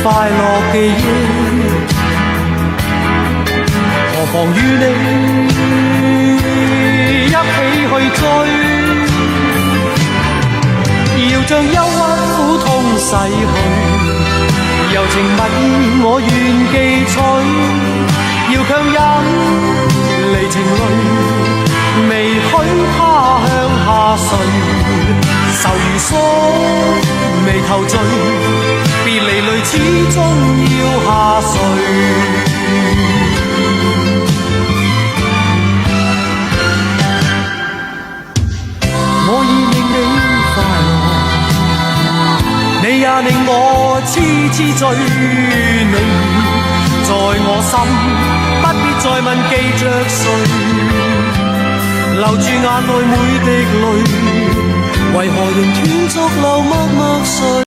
快樂記憶，何妨與你一起去追，要將憂鬱苦痛洗去，柔情蜜意我願記取，要強忍離情淚，未許他向下垂，愁如鎖眉頭聚，別離淚始終要下垂。我已令你快樂，你也令我痴痴醉，你在我心，不必再問記着誰，留住眼內每滴淚，為何仍斷續流默默垂。